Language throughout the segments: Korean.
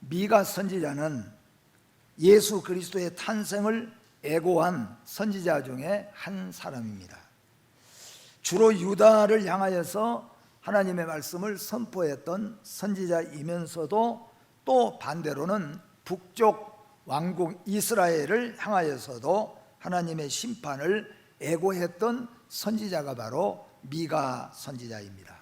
미가 선지자는 예수 그리스도의 탄생을 애고한 선지자 중에 한 사람입니다. 주로 유다를 향하여서 하나님의 말씀을 선포했던 선지자이면서도 또 반대로는 북쪽 왕국 이스라엘을 향하여서도 하나님의 심판을 애고했던 선지자가 바로 미가 선지자입니다.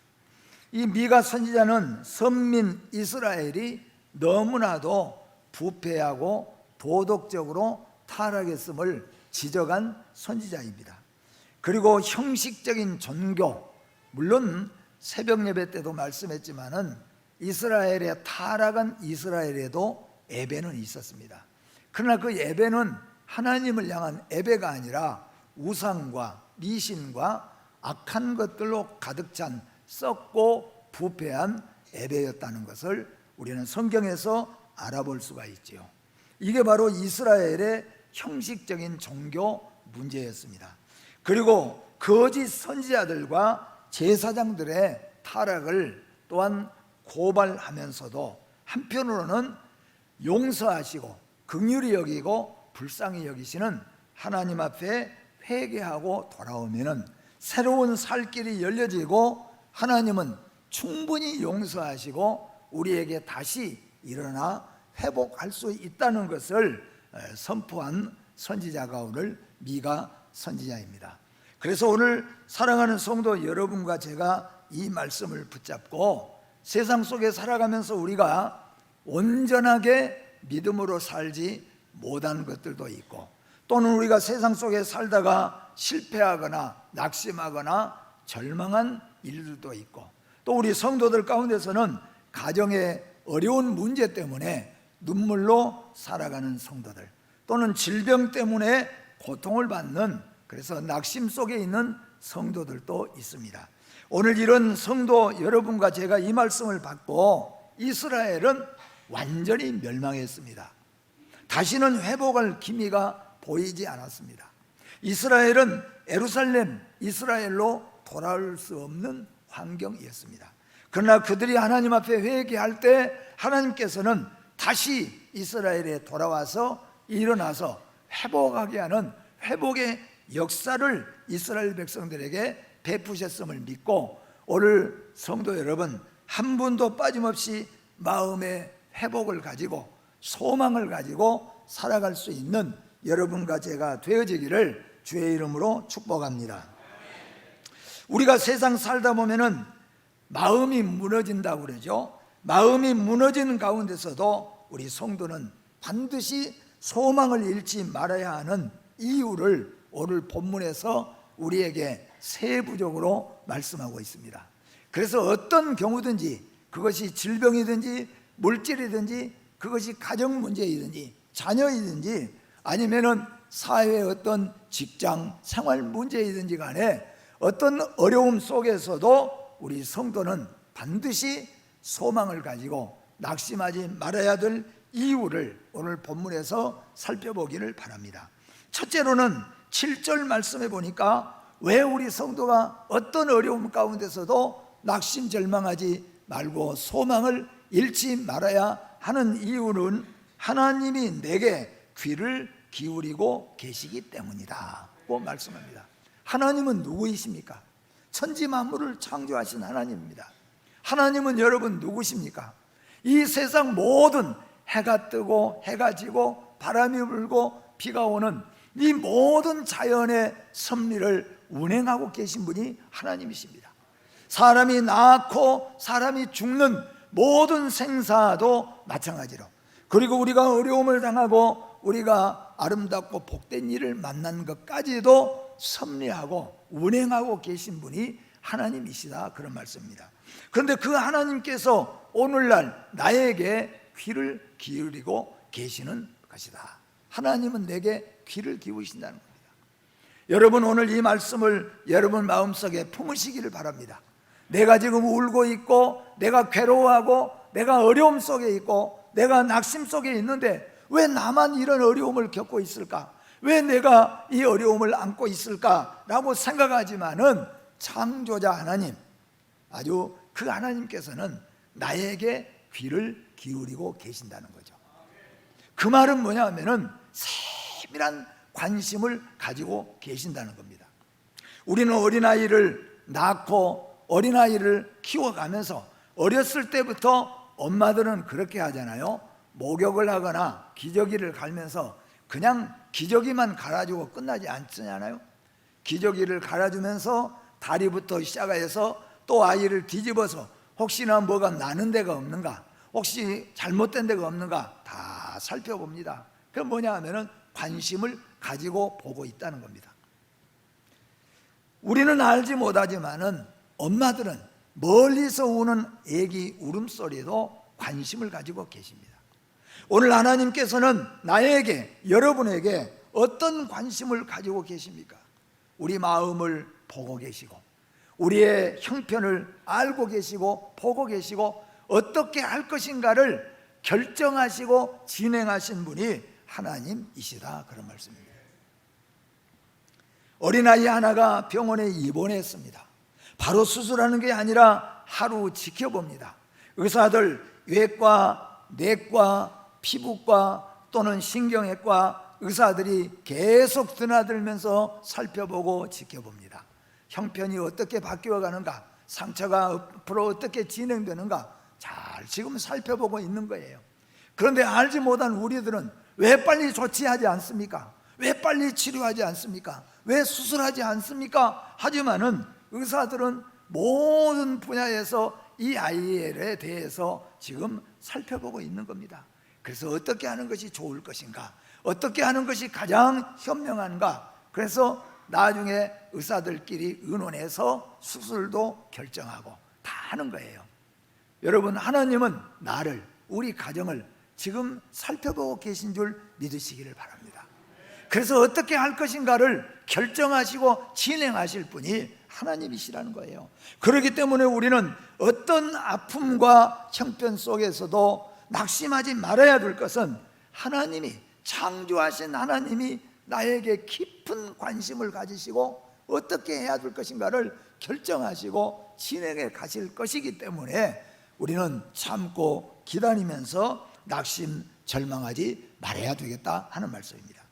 이 미가 선지자는 선민 이스라엘이 너무나도 부패하고 도덕적으로 타락했음을 지적한 선지자입니다. 그리고 형식적인 종교, 물론 새벽 예배 때도 말씀했지만은 이스라엘의 타락한 이스라엘에도 예배는 있었습니다. 그러나 그 예배는 하나님을 향한 예배가 아니라 우상과 미신과 악한 것들로 가득 찬 썩고 부패한 예배였다는 것을 우리는 성경에서 알아볼 수가 있지요. 이게 바로 이스라엘의 형식적인 종교 문제였습니다. 그리고 거짓 선지자들과 제사장들의 타락을 또한 고발하면서도 한편으로는 용서하시고 긍휼히 여기고 불쌍히 여기시는 하나님 앞에 회개하고 돌아오면은 새로운 살 길이 열려지고 하나님은 충분히 용서하시고 우리에게 다시 일어나 회복할 수 있다는 것을 선포한 선지자가 오늘 미가 선지자입니다. 그래서 오늘 사랑하는 성도 여러분과 제가 이 말씀을 붙잡고 세상 속에 살아가면서 우리가 온전하게 믿음으로 살지 못한 것들도 있고, 또는 우리가 세상 속에 살다가 실패하거나 낙심하거나 절망한 일들도 있고, 또 우리 성도들 가운데서는 가정의 어려운 문제 때문에 눈물로 살아가는 성도들, 또는 질병 때문에 고통을 받는, 그래서 낙심 속에 있는 성도들도 있습니다. 오늘 이런 성도 여러분과 제가 이 말씀을 받고 이스라엘은 완전히 멸망했습니다. 다시는 회복할 기미가 보이지 않았습니다. 이스라엘은 예루살렘 이스라엘로 돌아올 수 없는 환경이었습니다. 그러나 그들이 하나님 앞에 회개할 때 하나님께서는 다시 이스라엘에 돌아와서 일어나서 회복하게 하는 회복의 역사를 이스라엘 백성들에게 베푸셨음을 믿고, 오늘 성도 여러분 한 분도 빠짐없이 마음의 회복을 가지고 소망을 가지고 살아갈 수 있는 여러분과 제가 되어지기를 주의 이름으로 축복합니다. 우리가 세상 살다 보면은 마음이 무너진다고 그러죠. 마음이 무너지는 가운데서도 우리 성도는 반드시 소망을 잃지 말아야 하는 이유를 오늘 본문에서 우리에게 세부적으로 말씀하고 있습니다. 그래서 어떤 경우든지, 그것이 질병이든지 물질이든지 그것이 가정 문제이든지 자녀이든지 아니면은 사회의 어떤 직장 생활 문제이든지 간에 어떤 어려움 속에서도 우리 성도는 반드시 소망을 가지고 낙심하지 말아야 될 이유를 오늘 본문에서 살펴보기를 바랍니다. 첫째로는 7절 말씀에 보니까 왜 우리 성도가 어떤 어려움 가운데서도 낙심 절망하지 말고 소망을 잃지 말아야 하는 이유는 하나님이 내게 귀를 기울이고 계시기 때문이다 고 말씀합니다. 하나님은 누구이십니까? 천지 만물을 창조하신 하나님입니다. 하나님은 여러분 누구십니까? 이 세상 모든 해가 뜨고 해가 지고 바람이 불고 비가 오는 이 모든 자연의 섭리를 운행하고 계신 분이 하나님이십니다. 사람이 낳고 사람이 죽는 모든 생사도 마찬가지로, 그리고 우리가 어려움을 당하고 우리가 아름답고 복된 일을 만난 것까지도 섭리하고 운행하고 계신 분이 하나님이시다, 그런 말씀입니다. 그런데 그 하나님께서 오늘날 나에게 귀를 기울이고 계시는 것이다. 하나님은 내게 귀를 기울이신다는 겁니다. 여러분 오늘 이 말씀을 여러분 마음속에 품으시기를 바랍니다. 내가 지금 울고 있고 내가 괴로워하고 내가 어려움 속에 있고 내가 낙심 속에 있는데 왜 나만 이런 어려움을 겪고 있을까? 왜 내가 이 어려움을 안고 있을까? 라고 생각하지만은 창조자 하나님, 아주 그 하나님께서는 나에게 귀를 기울이고 계신다는 거죠. 그 말은 뭐냐 하면은 세밀한 관심을 가지고 계신다는 겁니다. 우리는 어린아이를 낳고 어린아이를 키워가면서 어렸을 때부터 엄마들은 그렇게 하잖아요. 목욕을 하거나 기저귀를 갈면서 그냥 기저귀만 갈아주고 끝나지 않잖아요. 기저귀를 갈아주면서 다리부터 시작해서 또 아이를 뒤집어서 혹시나 뭐가 나는 데가 없는가, 혹시 잘못된 데가 없는가 다 살펴봅니다. 그건 뭐냐 하면은 관심을 가지고 보고 있다는 겁니다. 우리는 알지 못하지만은 엄마들은 멀리서 우는 애기 울음소리에도 관심을 가지고 계십니다. 오늘 하나님께서는 나에게, 여러분에게 어떤 관심을 가지고 계십니까? 우리 마음을 보고 계시고 우리의 형편을 알고 계시고 보고 계시고 어떻게 할 것인가를 결정하시고 진행하신 분이 하나님이시다, 그런 말씀입니다. 어린아이 하나가 병원에 입원했습니다. 바로 수술하는 게 아니라 하루 지켜봅니다. 의사들, 외과, 내과, 피부과 또는 신경외과 의사들이 계속 드나들면서 살펴보고 지켜봅니다. 형편이 어떻게 바뀌어가는가, 상처가 앞으로 어떻게 진행되는가 잘 지금 살펴보고 있는 거예요. 그런데 알지 못한 우리들은 왜 빨리 조치하지 않습니까? 왜 빨리 치료하지 않습니까? 왜 수술하지 않습니까? 하지만은 의사들은 모든 분야에서 이 아이에 대해서 지금 살펴보고 있는 겁니다. 그래서 어떻게 하는 것이 좋을 것인가, 어떻게 하는 것이 가장 현명한가, 그래서 나중에 의사들끼리 의논해서 수술도 결정하고 다 하는 거예요. 여러분, 하나님은 나를, 우리 가정을 지금 살펴보고 계신 줄 믿으시기를 바랍니다. 그래서 어떻게 할 것인가를 결정하시고 진행하실 분이 하나님이시라는 거예요. 그렇기 때문에 우리는 어떤 아픔과 형편 속에서도 낙심하지 말아야 될 것은 하나님이, 창조하신 하나님이 나에게 깊은 관심을 가지시고 어떻게 해야 될 것인가를 결정하시고 진행해 가실 것이기 때문에 우리는 참고 기다리면서 낙심, 절망하지 말아야 되겠다 하는 말씀입니다.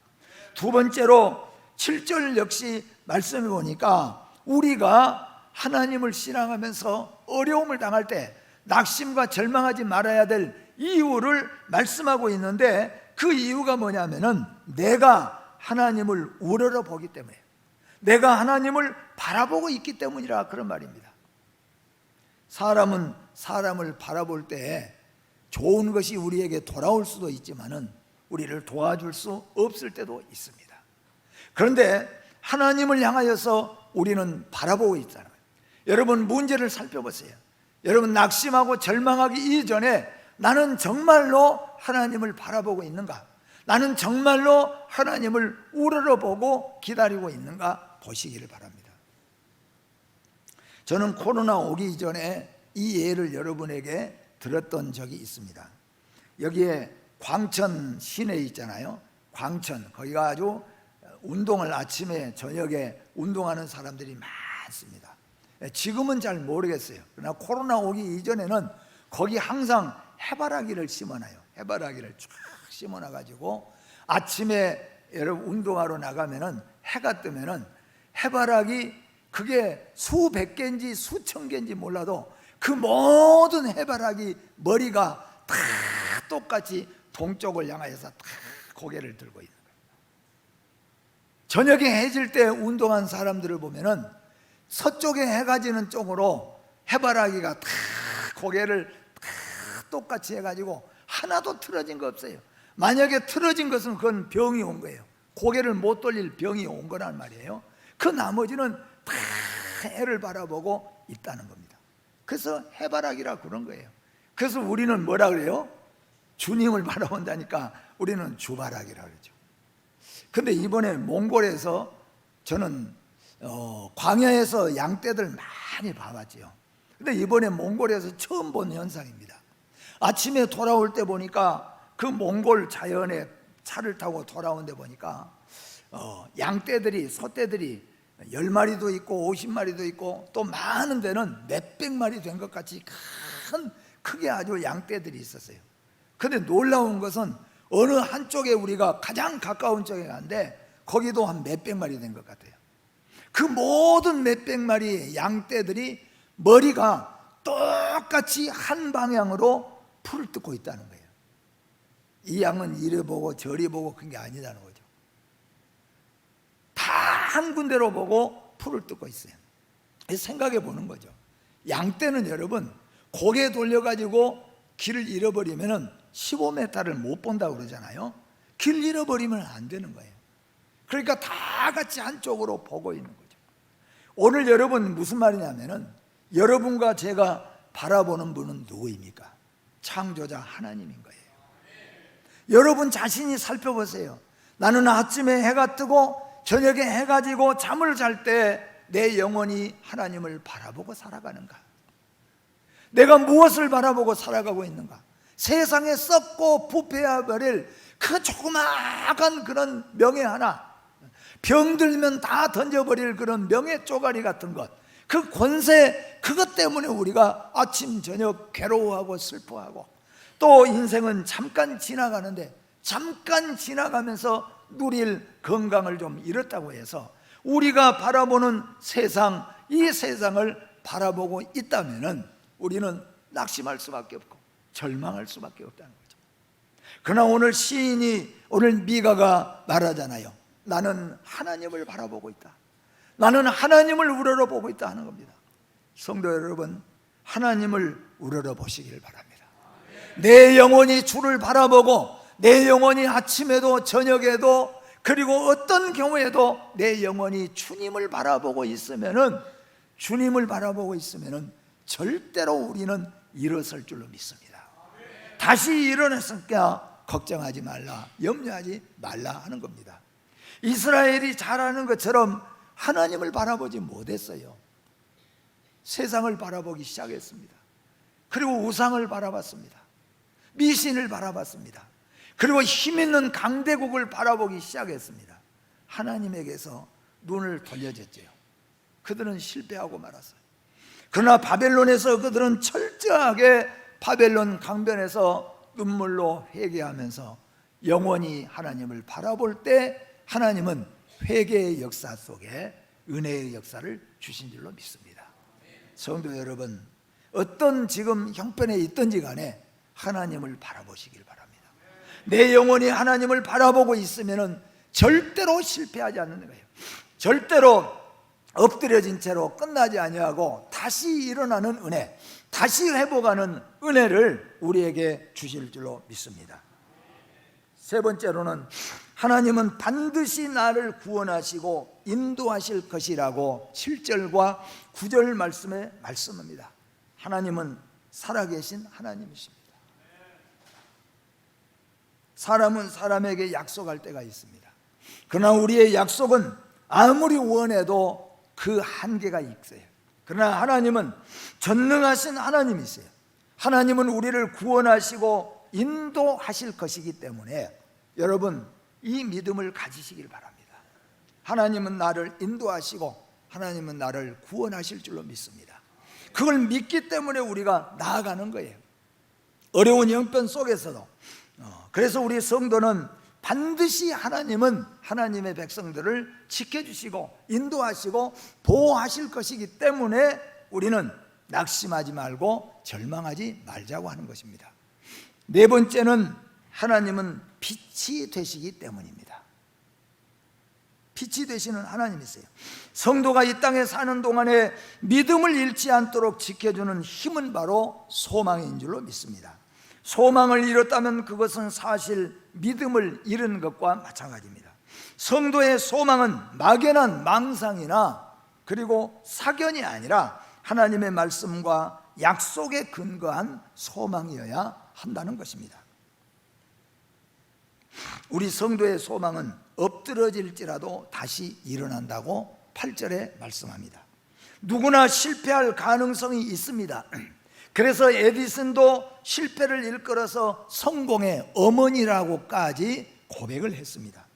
두 번째로 7절 역시 말씀해 보니까 우리가 하나님을 신앙하면서 어려움을 당할 때 낙심과 절망하지 말아야 될 이유를 말씀하고 있는데, 그 이유가 뭐냐면은 내가 하나님을 우러러 보기 때문에, 내가 하나님을 바라보고 있기 때문이라, 그런 말입니다. 사람은 사람을 바라볼 때 좋은 것이 우리에게 돌아올 수도 있지만은 우리를 도와줄 수 없을 때도 있습니다. 그런데 하나님을 향하여서 우리는 바라보고 있잖아요. 여러분, 문제를 살펴보세요. 여러분, 낙심하고 절망하기 이전에 나는 정말로 하나님을 바라보고 있는가? 나는 정말로 하나님을 우러러보고 기다리고 있는가 보시기를 바랍니다. 저는 코로나 오기 전에 이 예를 여러분에게 들었던 적이 있습니다. 여기에 광천 시내 있잖아요. 광천, 거기가 아주 운동을 아침에 저녁에 운동하는 사람들이 많습니다. 지금은 잘 모르겠어요. 그러나 코로나 오기 이전에는 거기 항상 해바라기를 심어놔요. 해바라기를 쫙 심어놔가지고 아침에 여러분 운동하러 나가면은 해가 뜨면은 해바라기, 그게 수백 개인지 수천 개인지 몰라도 그 모든 해바라기 머리가 다 똑같이 동쪽을 향하여서 다 고개를 들고 있는 거예요. 저녁에 해질 때 운동한 사람들을 보면은 서쪽에 해가 지는 쪽으로 해바라기가 다 고개를 다 똑같이 해가지고 하나도 틀어진 거 없어요. 만약에 틀어진 것은 그건 병이 온 거예요. 고개를 못 돌릴 병이 온 거란 말이에요. 그 나머지는 다 해를 바라보고 있다는 겁니다. 그래서 해바라기라 그런 거예요. 그래서 우리는 뭐라 그래요? 주님을 바라본다니까 우리는 주바라기라 그러죠. 근데 이번에 몽골에서 저는 광야에서 양떼들 많이 봐봤지요. 근데 이번에 몽골에서 처음 본 현상입니다. 아침에 돌아올 때 보니까 그 몽골 자연에 차를 타고 돌아오는데 보니까 양떼들이, 소떼들이 10마리도 있고 50마리도 있고 또 많은 데는 몇백 마리 된 것 같이 큰, 크게 아주 양떼들이 있었어요. 근데 놀라운 것은 어느 한쪽에 우리가 가장 가까운 쪽에 갔는데 거기도 한 몇백 마리 된 것 같아요. 그 모든 몇백 마리의 양떼들이 머리가 똑같이 한 방향으로 풀을 뜯고 있다는 거예요. 이 양은 이리 보고 저리 보고 그런 게 아니라는 거죠. 다 한 군데로 보고 풀을 뜯고 있어요. 생각해 보는 거죠. 양떼는 여러분 고개 돌려가지고 길을 잃어버리면 15m를 못 본다고 그러잖아요. 길 잃어버리면 안 되는 거예요. 그러니까 다 같이 한쪽으로 보고 있는 거죠. 오늘 여러분 무슨 말이냐면은 여러분과 제가 바라보는 분은 누구입니까? 창조자 하나님인 거예요. 여러분 자신이 살펴보세요. 나는 아침에 해가 뜨고 저녁에 해가 지고 잠을 잘 때 내 영혼이 하나님을 바라보고 살아가는가? 내가 무엇을 바라보고 살아가고 있는가? 세상에 썩고 부패해 버릴 그 조그마한 그런 명예 하나, 병들면 다 던져버릴 그런 명예 쪼가리 같은 것, 그 권세, 그것 때문에 우리가 아침 저녁 괴로워하고 슬퍼하고, 또 인생은 잠깐 지나가는데 잠깐 지나가면서 누릴 건강을 좀 잃었다고 해서 우리가 바라보는 세상, 이 세상을 바라보고 있다면 우리는 낙심할 수밖에 없고 절망할 수밖에 없다는 거죠. 그러나 오늘 시인이, 오늘 미가가 말하잖아요. 나는 하나님을 바라보고 있다. 나는 하나님을 우러러보고 있다 하는 겁니다. 성도 여러분, 하나님을 우러러보시길 바랍니다. 내 영혼이 주를 바라보고 내 영혼이 아침에도 저녁에도 그리고 어떤 경우에도 내 영혼이 주님을 바라보고 있으면은, 주님을 바라보고 있으면은 절대로 우리는 일어설 줄로 믿습니다. 다시 일어났으니까 걱정하지 말라, 염려하지 말라 하는 겁니다. 이스라엘이 잘하는 것처럼 하나님을 바라보지 못했어요. 세상을 바라보기 시작했습니다. 그리고 우상을 바라봤습니다. 미신을 바라봤습니다. 그리고 힘있는 강대국을 바라보기 시작했습니다. 하나님에게서 눈을 돌려줬죠. 그들은 실패하고 말았어요. 그러나 바벨론에서 그들은 철저하게 바벨론 강변에서 눈물로 회개하면서 영원히 하나님을 바라볼 때 하나님은 회개의 역사 속에 은혜의 역사를 주신 줄로 믿습니다. 성도 여러분, 어떤 지금 형편에 있든지 간에 하나님을 바라보시길 바랍니다. 내 영혼이 하나님을 바라보고 있으면 절대로 실패하지 않는 거예요. 절대로 엎드려진 채로 끝나지 아니하고 다시 일어나는 은혜, 다시 회복하는 은혜를 우리에게 주실 줄로 믿습니다. 세 번째로는 하나님은 반드시 나를 구원하시고 인도하실 것이라고 7절과 9절 말씀에 말씀합니다. 하나님은 살아계신 하나님이십니다. 사람은 사람에게 약속할 때가 있습니다. 그러나 우리의 약속은 아무리 원해도 그 한계가 있어요. 그러나 하나님은 전능하신 하나님이세요. 하나님은 우리를 구원하시고 인도하실 것이기 때문에 여러분, 이 믿음을 가지시길 바랍니다. 하나님은 나를 인도하시고 하나님은 나를 구원하실 줄로 믿습니다. 그걸 믿기 때문에 우리가 나아가는 거예요. 어려운 형편 속에서도. 그래서 우리 성도는 반드시 하나님은 하나님의 백성들을 지켜주시고 인도하시고 보호하실 것이기 때문에 우리는 낙심하지 말고 절망하지 말자고 하는 것입니다. 네 번째는 하나님은 빛이 되시기 때문입니다. 빛이 되시는 하나님이세요. 성도가 이 땅에 사는 동안에 믿음을 잃지 않도록 지켜주는 힘은 바로 소망인 줄로 믿습니다. 소망을 잃었다면 그것은 사실 믿음을 잃은 것과 마찬가지입니다. 성도의 소망은 막연한 망상이나 그리고 사견이 아니라 하나님의 말씀과 약속에 근거한 소망이어야 한다는 것입니다. 우리 성도의 소망은 엎드러질지라도 다시 일어난다고 8절에 말씀합니다. 누구나 실패할 가능성이 있습니다. 그래서 에디슨도 실패를 일컬어서 성공의 어머니라고까지 고백을 했습니다.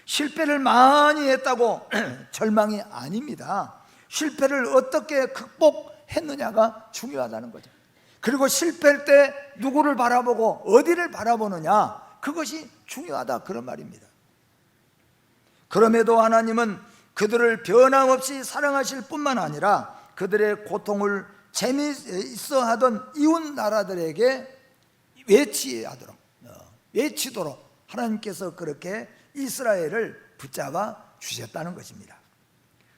실패를 많이 했다고 절망이 아닙니다. 실패를 어떻게 극복했느냐가 중요하다는 거죠. 그리고 실패할 때 누구를 바라보고 어디를 바라보느냐, 그것이 중요하다, 그런 말입니다. 그럼에도 하나님은 그들을 변함없이 사랑하실 뿐만 아니라 그들의 고통을 재미있어 하던 이웃 나라들에게 외치도록 하나님께서 그렇게 이스라엘을 붙잡아 주셨다는 것입니다.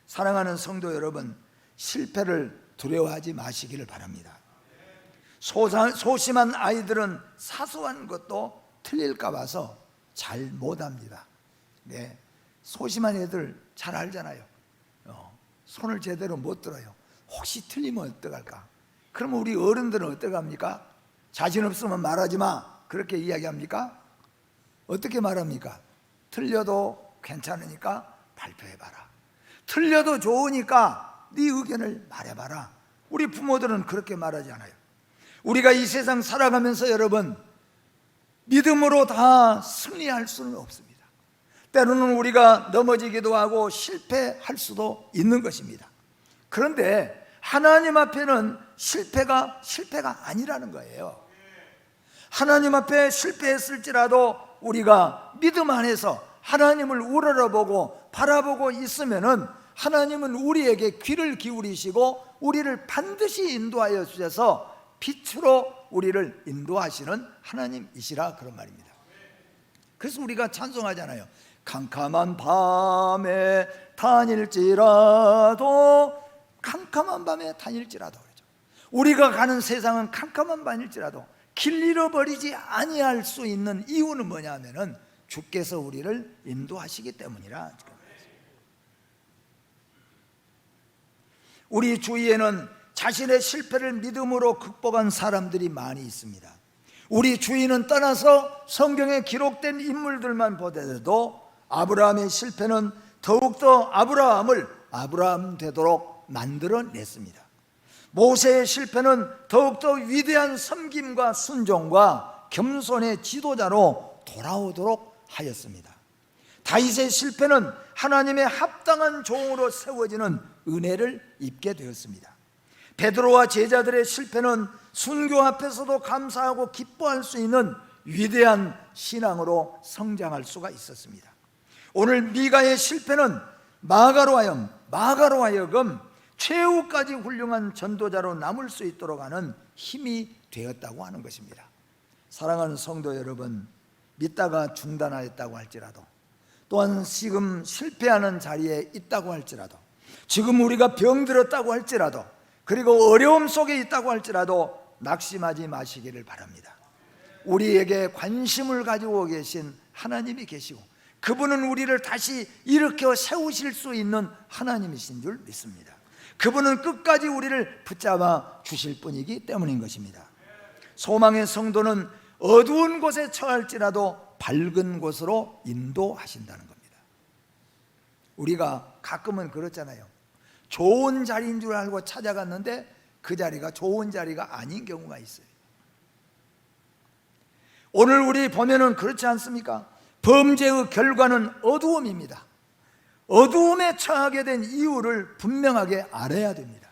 사랑하는 성도 여러분, 실패를 두려워하지 마시기를 바랍니다. 소심한 아이들은 사소한 것도 틀릴까 봐서 잘 못합니다. 네, 소심한 애들 잘 알잖아요. 손을 제대로 못 들어요. 혹시 틀리면 어떡할까? 그러면 우리 어른들은 어떡합니까? 자신 없으면 말하지 마, 그렇게 이야기합니까? 어떻게 말합니까? 틀려도 괜찮으니까 발표해봐라. 틀려도 좋으니까 네 의견을 말해봐라. 우리 부모들은 그렇게 말하지 않아요. 우리가 이 세상 살아가면서 여러분, 믿음으로 다 승리할 수는 없습니다. 때로는 우리가 넘어지기도 하고 실패할 수도 있는 것입니다. 그런데 하나님 앞에는 실패가 아니라는 거예요. 하나님 앞에 실패했을지라도 우리가 믿음 안에서 하나님을 우러러보고 바라보고 있으면은 하나님은 우리에게 귀를 기울이시고 우리를 반드시 인도하여 주셔서 빛으로 우리를 인도하시는 하나님이시라, 그런 말입니다. 그래서 우리가 찬송하잖아요. 캄캄한 밤에 다닐지라도, 캄캄한 밤에 다닐지라도 그러죠. 우리가 가는 세상은 캄캄한 밤일지라도 길 잃어버리지 아니할 수 있는 이유는 뭐냐면은 주께서 우리를 인도하시기 때문이라. 우리 주위에는 자신의 실패를 믿음으로 극복한 사람들이 많이 있습니다. 우리 주위는 떠나서 성경에 기록된 인물들만 보더라도 아브라함의 실패는 더욱더 아브라함을 아브라함 되도록 만들어냈습니다. 모세의 실패는 더욱더 위대한 섬김과 순종과 겸손의 지도자로 돌아오도록 하였습니다. 다윗의 실패는 하나님의 합당한 종으로 세워지는 은혜를 입게 되었습니다. 베드로와 제자들의 실패는 순교 앞에서도 감사하고 기뻐할 수 있는 위대한 신앙으로 성장할 수가 있었습니다. 오늘 미가의 실패는 마가로 하여금 최후까지 훌륭한 전도자로 남을 수 있도록 하는 힘이 되었다고 하는 것입니다. 사랑하는 성도 여러분, 믿다가 중단하였다고 할지라도, 또한 지금 실패하는 자리에 있다고 할지라도, 지금 우리가 병들었다고 할지라도, 그리고 어려움 속에 있다고 할지라도 낙심하지 마시기를 바랍니다. 우리에게 관심을 가지고 계신 하나님이 계시고 그분은 우리를 다시 일으켜 세우실 수 있는 하나님이신 줄 믿습니다. 그분은 끝까지 우리를 붙잡아 주실 분이기 때문인 것입니다. 소망의 성도는 어두운 곳에 처할지라도 밝은 곳으로 인도하신다는 겁니다. 우리가 가끔은 그렇잖아요. 좋은 자리인 줄 알고 찾아갔는데 그 자리가 좋은 자리가 아닌 경우가 있어요. 오늘 우리 보면은 그렇지 않습니까? 범죄의 결과는 어두움입니다. 어두움에 처하게 된 이유를 분명하게 알아야 됩니다.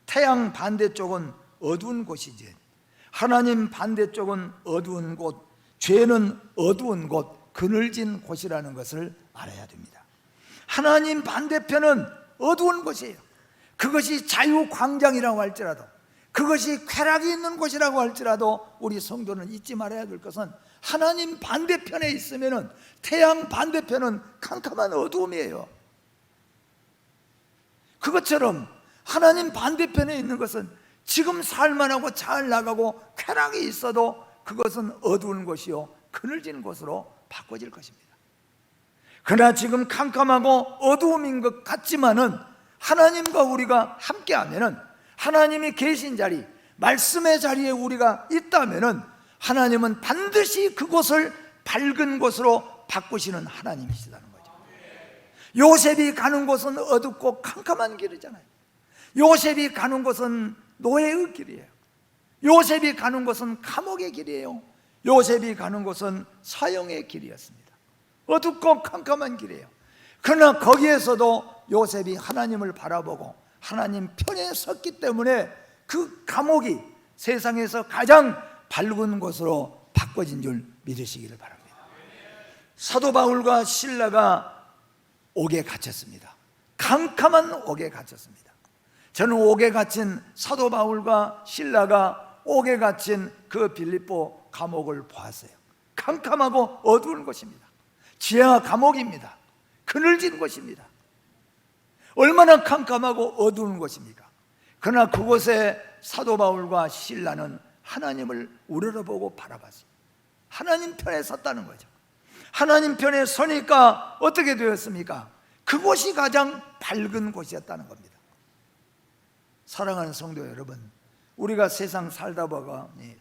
태양 반대쪽은 어두운 곳이지, 하나님 반대쪽은 어두운 곳, 죄는 어두운 곳, 그늘진 곳이라는 것을 알아야 됩니다. 하나님 반대편은 어두운 곳이에요. 그것이 자유광장이라고 할지라도, 그것이 쾌락이 있는 곳이라고 할지라도 우리 성도는 잊지 말아야 될 것은 하나님 반대편에 있으면은, 태양 반대편은 캄캄한 어두움이에요. 그것처럼 하나님 반대편에 있는 것은 지금 살만하고 잘 나가고 쾌락이 있어도 그것은 어두운 곳이요 그늘진 곳으로 바꿔질 것입니다. 그러나 지금 캄캄하고 어두움인 것 같지만은 하나님과 우리가 함께하면은, 하나님이 계신 자리, 말씀의 자리에 우리가 있다면은 하나님은 반드시 그곳을 밝은 곳으로 바꾸시는 하나님이시다는 거죠. 요셉이 가는 곳은 어둡고 캄캄한 길이잖아요. 요셉이 가는 곳은 노예의 길이에요. 요셉이 가는 곳은 감옥의 길이에요. 요셉이 가는 곳은 사형의 길이었습니다. 어둡고 캄캄한 길이에요. 그러나 거기에서도 요셉이 하나님을 바라보고 하나님 편에 섰기 때문에 그 감옥이 세상에서 가장 밝은 곳으로 바꿔진 줄 믿으시기를 바랍니다. 사도 바울과 실라가 옥에 갇혔습니다. 캄캄한 옥에 갇혔습니다. 저는 옥에 갇힌 사도 바울과 실라가 옥에 갇힌 그 빌립보 감옥을 보았어요. 캄캄하고 어두운 곳입니다. 지하 감옥입니다. 그늘진 곳입니다. 얼마나 캄캄하고 어두운 곳입니까? 그러나 그곳에 사도 바울과 실라는 하나님을 우러러보고 바라봤어요. 하나님 편에 섰다는 거죠. 하나님 편에 서니까 어떻게 되었습니까? 그곳이 가장 밝은 곳이었다는 겁니다. 사랑하는 성도 여러분, 우리가 세상 살다 보니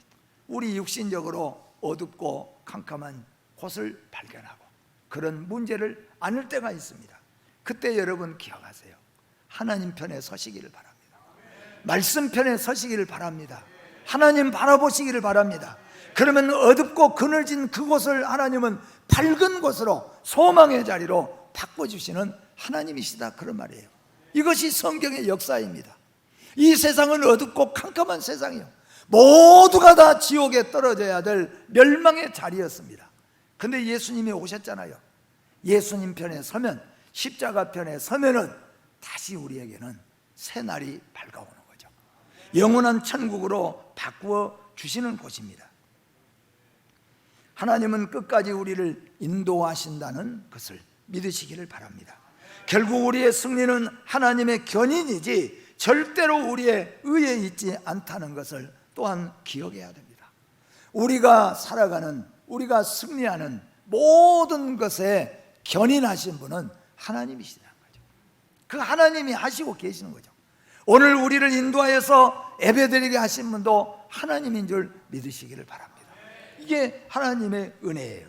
우리 육신적으로 어둡고 캄캄한 곳을 발견하고 그런 문제를 안을 때가 있습니다. 그때 여러분 기억하세요. 하나님 편에 서시기를 바랍니다. 말씀 편에 서시기를 바랍니다. 하나님 바라보시기를 바랍니다. 그러면 어둡고 그늘진 그곳을 하나님은 밝은 곳으로, 소망의 자리로 바꿔주시는 하나님이시다, 그런 말이에요. 이것이 성경의 역사입니다. 이 세상은 어둡고 캄캄한 세상이요, 모두가 다 지옥에 떨어져야 될 멸망의 자리였습니다. 근데 예수님이 오셨잖아요. 예수님 편에 서면, 십자가 편에 서면은 다시 우리에게는 새날이 밝아오는 거죠. 영원한 천국으로 바꾸어 주시는 곳입니다. 하나님은 끝까지 우리를 인도하신다는 것을 믿으시기를 바랍니다. 결국 우리의 승리는 하나님의 견인이지 절대로 우리의 의에 있지 않다는 것을 또한 기억해야 됩니다. 우리가 살아가는, 우리가 승리하는 모든 것에 견인하신 분은 하나님이시라는 거죠. 그 하나님이 하시고 계시는 거죠. 오늘 우리를 인도하여서 예배드리게 하신 분도 하나님인 줄 믿으시기를 바랍니다. 이게 하나님의 은혜예요.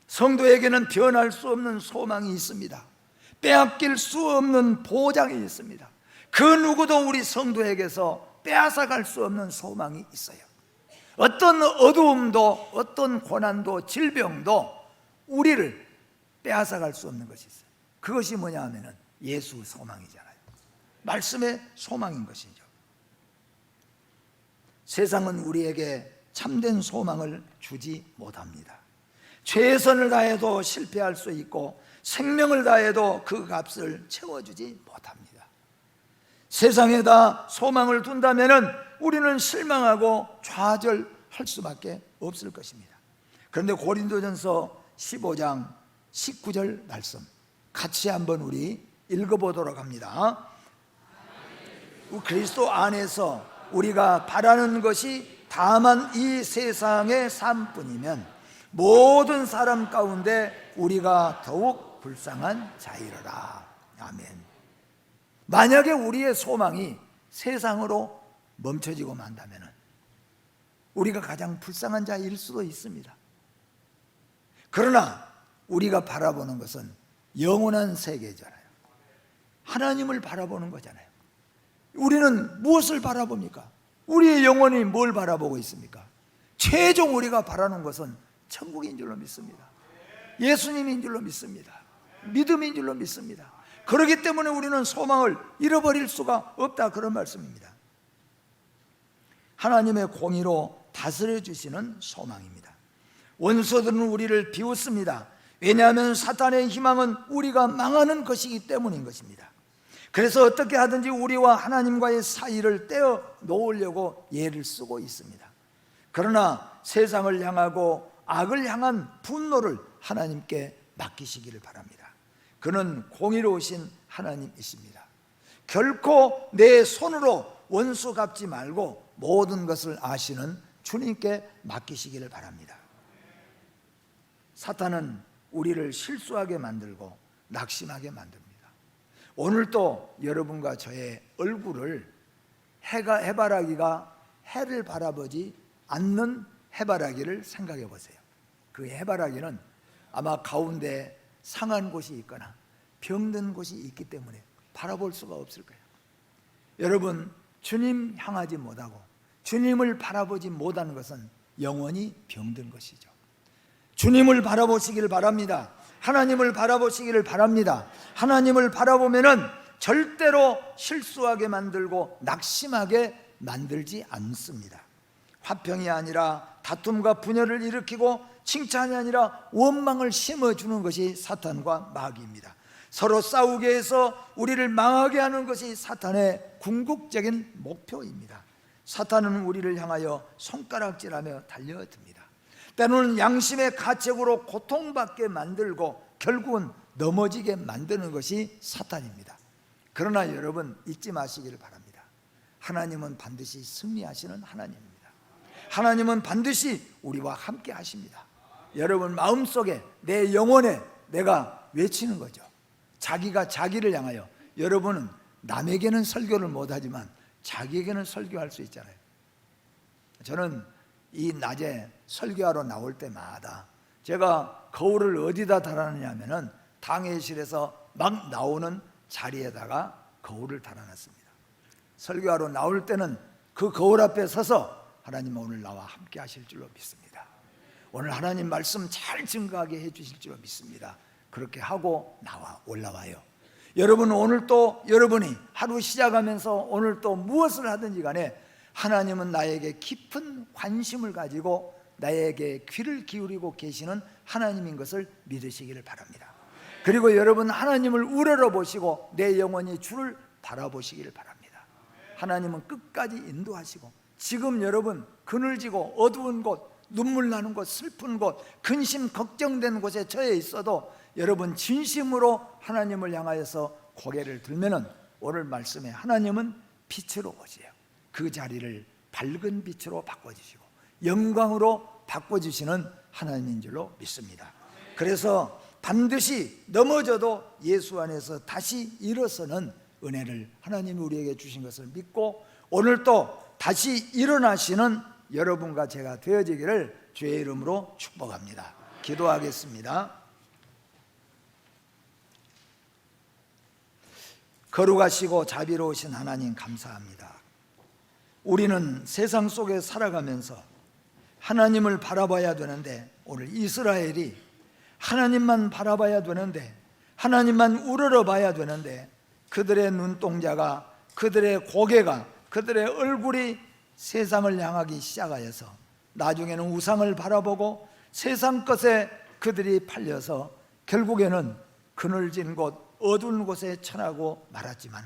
성도에게는 변할 수 없는 소망이 있습니다. 빼앗길 수 없는 보장이 있습니다. 그 누구도 우리 성도에게서 빼앗아갈 수 없는 소망이 있어요. 어떤 어두움도, 어떤 고난도, 질병도 우리를 빼앗아갈 수 없는 것이 있어요. 그것이 뭐냐 하면은 예수 소망이잖아요. 말씀의 소망인 것이죠. 세상은 우리에게 참된 소망을 주지 못합니다. 최선을 다해도 실패할 수 있고 생명을 다해도 그 값을 채워주지 못합니다. 세상에다 소망을 둔다면 우리는 실망하고 좌절할 수밖에 없을 것입니다. 그런데 고린도전서 15장 19절 말씀 같이 한번 우리 읽어보도록 합니다. 그리스도 안에서 우리가 바라는 것이 다만 이 세상의 삶뿐이면 모든 사람 가운데 우리가 더욱 불쌍한 자이러라. 아멘. 만약에 우리의 소망이 세상으로 멈춰지고 만다면 우리가 가장 불쌍한 자일 수도 있습니다. 그러나 우리가 바라보는 것은 영원한 세계잖아요. 하나님을 바라보는 거잖아요. 우리는 무엇을 바라봅니까? 우리의 영혼이 뭘 바라보고 있습니까? 최종 우리가 바라는 것은 천국인 줄로 믿습니다. 예수님인 줄로 믿습니다. 믿음인 줄로 믿습니다. 그렇기 때문에 우리는 소망을 잃어버릴 수가 없다, 그런 말씀입니다. 하나님의 공의로 다스려 주시는 소망입니다. 원수들은 우리를 비웃습니다. 왜냐하면 사탄의 희망은 우리가 망하는 것이기 때문인 것입니다. 그래서 어떻게 하든지 우리와 하나님과의 사이를 떼어 놓으려고 애를 쓰고 있습니다. 그러나 세상을 향하고 악을 향한 분노를 하나님께 맡기시기를 바랍니다. 그는 공의로우신 하나님이십니다. 결코 내 손으로 원수 갚지 말고 모든 것을 아시는 주님께 맡기시기를 바랍니다. 사탄은 우리를 실수하게 만들고 낙심하게 만듭니다. 오늘도 여러분과 저의 얼굴을 해바라기가 해를 바라보지 않는 해바라기를 생각해 보세요. 그 해바라기는 아마 가운데 상한 곳이 있거나 병든 곳이 있기 때문에 바라볼 수가 없을 거예요. 여러분, 주님 향하지 못하고 주님을 바라보지 못하는 것은 영원히 병든 것이죠. 주님을 바라보시기를 바랍니다. 하나님을 바라보시기를 바랍니다. 하나님을 바라보면은 절대로 실수하게 만들고 낙심하게 만들지 않습니다. 화평이 아니라 다툼과 분열을 일으키고 칭찬이 아니라 원망을 심어주는 것이 사탄과 마귀입니다. 서로 싸우게 해서 우리를 망하게 하는 것이 사탄의 궁극적인 목표입니다. 사탄은 우리를 향하여 손가락질하며 달려듭니다. 때로는 양심의 가책으로 고통받게 만들고 결국은 넘어지게 만드는 것이 사탄입니다. 그러나 여러분 잊지 마시기를 바랍니다. 하나님은 반드시 승리하시는 하나님입니다. 하나님은 반드시 우리와 함께 하십니다. 여러분 마음속에 내 영혼에 내가 외치는 거죠. 자기가 자기를 향하여. 여러분은 남에게는 설교를 못하지만 자기에게는 설교할 수 있잖아요. 저는 이 낮에 설교하러 나올 때마다 제가 거울을 어디다 달아놨냐 하면은 당회실에서 막 나오는 자리에다가 거울을 달아놨습니다. 설교하러 나올 때는 그 거울 앞에 서서 하나님 오늘 나와 함께 하실 줄로 믿습니다. 오늘 하나님 말씀 잘 증거하게 해 주실 줄로 믿습니다. 그렇게 하고 올라와요. 여러분 오늘 또 여러분이 하루 시작하면서 오늘 또 무엇을 하든지 간에 하나님은 나에게 깊은 관심을 가지고 나에게 귀를 기울이고 계시는 하나님인 것을 믿으시기를 바랍니다. 그리고 여러분 하나님을 우러러보시고 내 영혼이 주를 바라보시기를 바랍니다. 하나님은 끝까지 인도하시고 지금 여러분 그늘지고 어두운 곳, 눈물 나는 곳, 슬픈 곳, 근심 걱정된 곳에 처해 있어도 여러분 진심으로 하나님을 향하여서 고개를 들면은 오늘 말씀에 하나님은 빛으로 오세요. 그 자리를 밝은 빛으로 바꿔주시고 영광으로 바꿔주시는 하나님인 줄로 믿습니다. 그래서 반드시 넘어져도 예수 안에서 다시 일어서는 은혜를 하나님이 우리에게 주신 것을 믿고 오늘 또 다시 일어나시는 여러분과 제가 되어지기를 주의 이름으로 축복합니다. 기도하겠습니다. 거룩하시고 자비로우신 하나님 감사합니다. 우리는 세상 속에 살아가면서 하나님을 바라봐야 되는데 오늘 이스라엘이 하나님만 바라봐야 되는데 하나님만 우러러봐야 되는데 그들의 눈동자가 그들의 고개가 그들의 얼굴이 세상을 향하기 시작하여서 나중에는 우상을 바라보고 세상 것에 그들이 팔려서 결국에는 그늘진 곳 어두운 곳에 처하고 말았지만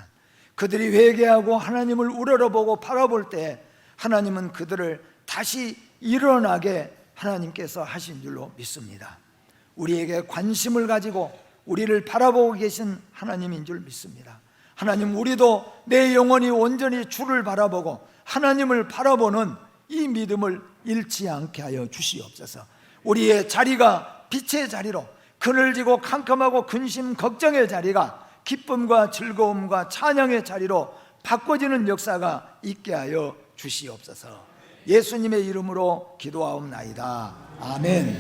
그들이 회개하고 하나님을 우러러보고 바라볼 때 하나님은 그들을 다시 일어나게 하나님께서 하신 줄로 믿습니다. 우리에게 관심을 가지고 우리를 바라보고 계신 하나님인 줄 믿습니다. 하나님 우리도 내 영혼이 온전히 주를 바라보고 하나님을 바라보는 이 믿음을 잃지 않게 하여 주시옵소서. 우리의 자리가 빛의 자리로 그늘지고 캄캄하고 근심 걱정의 자리가 기쁨과 즐거움과 찬양의 자리로 바꿔지는 역사가 있게 하여 주시옵소서. 예수님의 이름으로 기도하옵나이다. 아멘.